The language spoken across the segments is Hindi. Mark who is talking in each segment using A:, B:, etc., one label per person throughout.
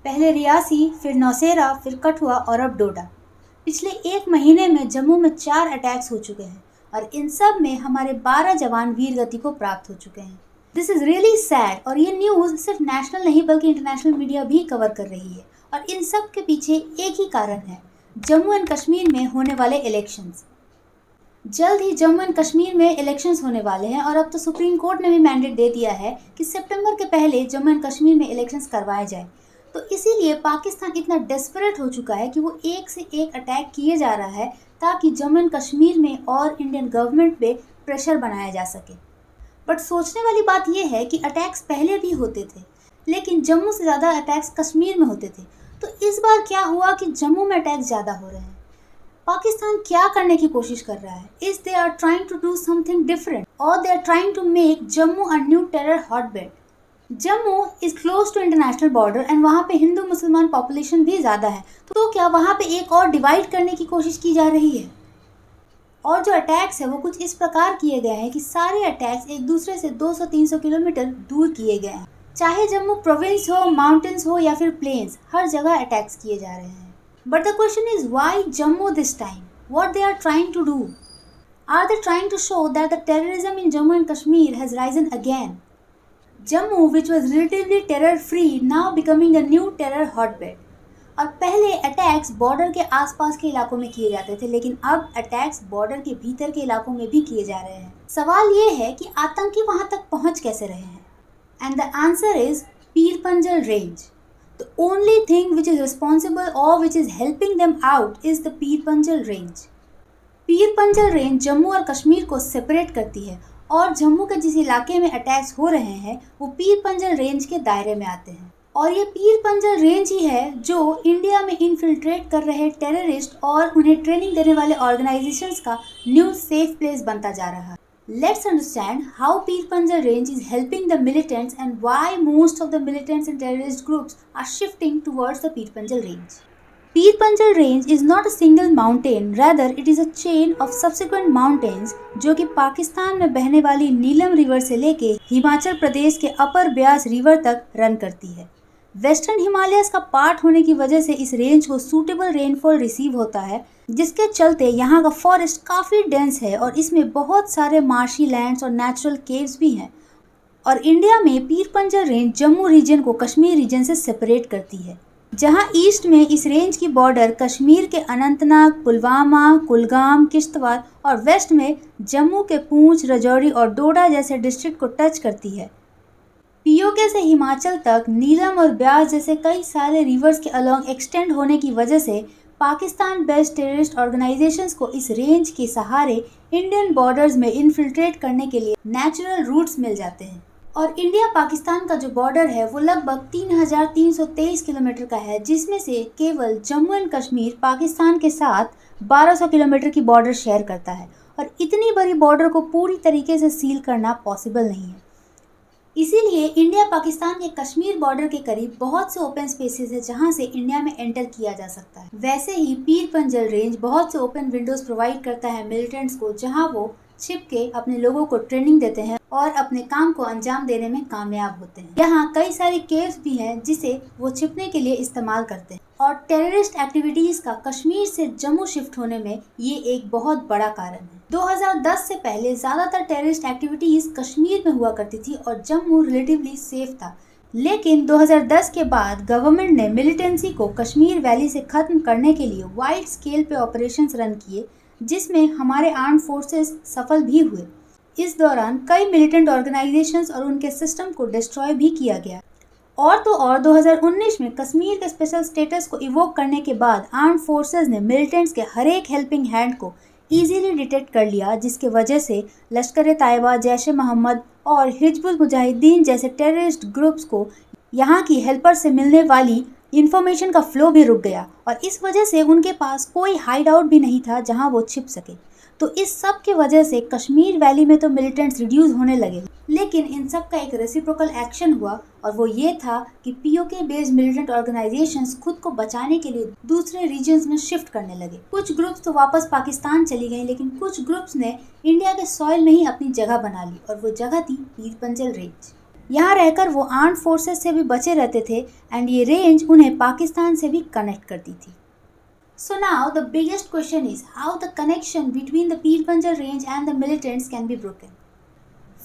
A: पहले रियासी, फिर नौशेरा, फिर कठुआ और अब डोडा। पिछले 1 महीने में जम्मू में 4 अटैक्स हो चुके हैं और इन सब में हमारे 12 जवान वीर गति को प्राप्त हो चुके हैं। दिस इज़ रियली सैड और ये न्यूज़ सिर्फ नेशनल नहीं बल्कि इंटरनेशनल मीडिया भी कवर कर रही है और इन सब के पीछे एक ही कारण है, जम्मू एंड कश्मीर में होने वाले इलेक्शंस। जल्द ही जम्मू एंड कश्मीर में इलेक्शंस होने वाले हैं और अब तो सुप्रीम कोर्ट ने भी मैंडेट दे दिया है कि सितंबर के पहले जम्मू एंड कश्मीर में इलेक्शंस करवाए जाए। तो इसीलिए पाकिस्तान इतना डेस्परेट हो चुका है कि वो एक से एक अटैक किए जा रहा है ताकि जम्मू एंड कश्मीर में और इंडियन गवर्नमेंट पे प्रेशर बनाया जा सके। बट सोचने वाली बात यह है कि अटैक्स पहले भी होते थे, लेकिन जम्मू से ज़्यादा अटैक्स कश्मीर में होते थे। तो इस बार क्या हुआ कि जम्मू में अटैक्स ज़्यादा हो रहे हैं? पाकिस्तान क्या करने की कोशिश कर रहा है? Is they are trying to do something different और they are trying to make Jammu a new terror hotbed. Jammu is close to international border and वहाँ पे हिंदू मुसलमान पॉपुलेशन भी ज़्यादा है, तो क्या वहाँ पे एक और डिवाइड करने की कोशिश की जा रही है? और जो अटैक्स है वो कुछ इस प्रकार किए गए हैं कि सारे अटैक्स एक दूसरे से 200-300 किलोमीटर दूर किए गए हैं। चाहे जम्मू प्रोविंस हो, माउंटेन्स हो या फिर प्लेन्स, हर जगह अटैक्स किए जा रहे हैं। But the question is why Jammu this time? What they are trying to do? Are they trying to show that the terrorism in Jammu and Kashmir has risen again? Jammu which was relatively terror free now becoming the new terror hotbed. और पहले अटैक्स बॉर्डर के आसपास के इलाकों में किए जाते थे, लेकिन अब अटैक्स बॉर्डर के भीतर के इलाकों में भी किए जा रहे हैं। सवाल ये है कि आतंकी वहां तक पहुंच कैसे रहे हैं? And the answer is Pir Panjal range. The only thing which is responsible और which is helping them out is the Pir Panjal range. Pir Panjal range Jammu और कश्मीर को सेपरेट करती है और जम्मू के जिस इलाके में अटैक्स हो रहे हैं वो पीर पंजल रेंज के दायरे में आते हैं। और ये पीर पंजल रेंज ही है जो इंडिया में इन्फिल्ट्रेट कर रहे टेररिस्ट और उन्हें ट्रेनिंग देने वाले ऑर्गेनाइजेशंस का न्यू सेफ प्लेस बनता जा रहा है। Let's understand how Pir Panjal range is helping the militants and why most of the militants and terrorist groups are shifting towards the Pir Panjal range. Pir Panjal range is not a single mountain, rather it is a chain of subsequent mountains जो कि पाकिस्तान में बहने वाली नीलम रिवर से लेके हिमाचल प्रदेश के अपर ब्यास रिवर तक रन करती है। वेस्टर्न हिमालयस का पार्ट होने की वजह से इस रेंज को सूटेबल रेनफॉल रिसीव होता है, जिसके चलते यहाँ का फॉरेस्ट काफ़ी डेंस है और इसमें बहुत सारे मार्शी लैंड्स और नेचुरल केव्स भी हैं। और इंडिया में पीर पंजल रेंज जम्मू रीजन को कश्मीर रीजन से सेपरेट करती है, जहाँ ईस्ट में इस रेंज की बॉर्डर कश्मीर के अनंतनाग, पुलवामा, कुलगाम, किश्तवाड़ और वेस्ट में जम्मू के पूंछ, राजौरी और डोडा जैसे डिस्ट्रिक्ट को टच करती है। पीओके से हिमाचल तक नीलम और ब्यास जैसे कई सारे रिवर्स के अलोंग एक्सटेंड होने की वजह से पाकिस्तान बेस्ड टेररिस्ट ऑर्गेनाइजेशंस को इस रेंज के सहारे इंडियन बॉर्डर्स में इन्फिल्ट्रेट करने के लिए नेचुरल रूट्स मिल जाते हैं। और इंडिया पाकिस्तान का जो बॉर्डर है वो लगभग 3323 किलोमीटर का है, जिसमें से केवल जम्मू एंड कश्मीर पाकिस्तान के साथ 1200 किलोमीटर की बॉर्डर शेयर करता है और इतनी बड़ी बॉर्डर को पूरी तरीके से सील करना पॉसिबल नहीं है। इसीलिए इंडिया पाकिस्तान के कश्मीर बॉर्डर के करीब बहुत से ओपन स्पेसेस है जहां से इंडिया में एंटर किया जा सकता है। वैसे ही पीर पंजल रेंज बहुत से ओपन विंडोज प्रोवाइड करता है मिलिटेंट्स को, जहां वो छिप के अपने लोगों को ट्रेनिंग देते हैं और अपने काम को अंजाम देने में कामयाब होते हैं। यहाँ कई सारी केव्स भी हैं जिसे वो छिपने के लिए इस्तेमाल करते हैं और टेररिस्ट एक्टिविटीज का कश्मीर से जम्मू शिफ्ट होने में ये एक बहुत बड़ा कारण है। 2010 से पहले ज्यादातर टेररिस्ट एक्टिविटीज कश्मीर में हुआ करती थी और जम्मू रिलेटिवली सेफ था, लेकिन 2010 के बाद गवर्नमेंट ने मिलिटेंसी को कश्मीर वैली से खत्म करने के लिए वाइड स्केल पे ऑपरेशंस रन किए, जिसमें हमारे आर्म फोर्सेस सफल भी हुए। इस दौरान कई मिलिटेंट ऑर्गेनाइजेशंस और उनके सिस्टम को डिस्ट्रॉय भी किया गया। और तो और 2019 में कश्मीर के स्पेशल स्टेटस को इवोक करने के बाद आर्म फोर्सेस ने मिलिटेंट्स के हर एक हेल्पिंग हैंड को इजीली डिटेक्ट कर लिया, जिसके वजह से लश्कर-ए-तैयबा, जैश-ए-मोहम्मद और हिजबुल मुजाहिदीन जैसे टेररिस्ट ग्रुप्स को यहाँ की हेल्पर से मिलने वाली इन्फॉर्मेशन का फ्लो भी रुक गया और इस वजह से उनके पास कोई हाइड आउट भी नहीं था जहाँ वो छिप सके। तो इस सब की वजह से कश्मीर वैली में तो मिलिटेंट्स रिड्यूस होने लगे, लेकिन इन सब का एक रेसिप्रोकल एक्शन हुआ और वो ये था कि पीओके बेस्ड मिलिटेंट ऑर्गेनाइजेशंस खुद को बचाने के लिए दूसरे रीजन्स में शिफ्ट करने लगे। कुछ ग्रुप्स तो वापस पाकिस्तान चली गई, लेकिन कुछ ग्रुप्स ने इंडिया के सॉइल में ही अपनी जगह बना ली और वो जगह थी पीर पंजल रेंज। यहाँ रहकर वो आर्म्ड फोर्सेस से भी बचे रहते थे एंड ये रेंज उन्हें पाकिस्तान से भी कनेक्ट करती थी। So now the biggest question is how the connection between the Pir Panjal range and the militants can be broken.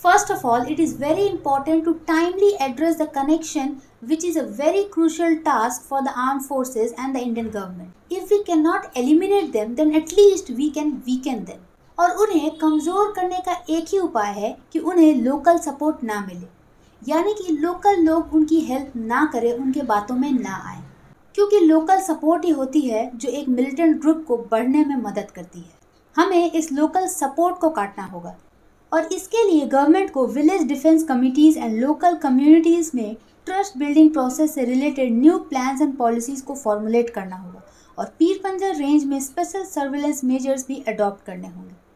A: First of all, it is very important to timely address the connection, which is a very crucial task for the armed forces and the Indian government. If we cannot eliminate them, then at least we can weaken them. और उन्हें कमज़ोर करने का एक ही उपाय है कि उन्हें लोकल सपोर्ट ना मिले, यानी कि लोकल लोग उनकी हेल्प ना करें, उनके बातों में ना आए, क्योंकि लोकल सपोर्ट ही होती है जो एक मिलिटेंट ग्रुप को बढ़ने में मदद करती है। हमें इस लोकल सपोर्ट को काटना होगा और इसके लिए गवर्नमेंट को village defence committees and local communities में ट्रस्ट बिल्डिंग प्रोसेस से related new plans and policies को फॉर्मुलेट करना होगा और पीर पंजल रेंज में स्पेशल सर्विलेंस मेजर्स भी अडॉप्ट करने होंगे।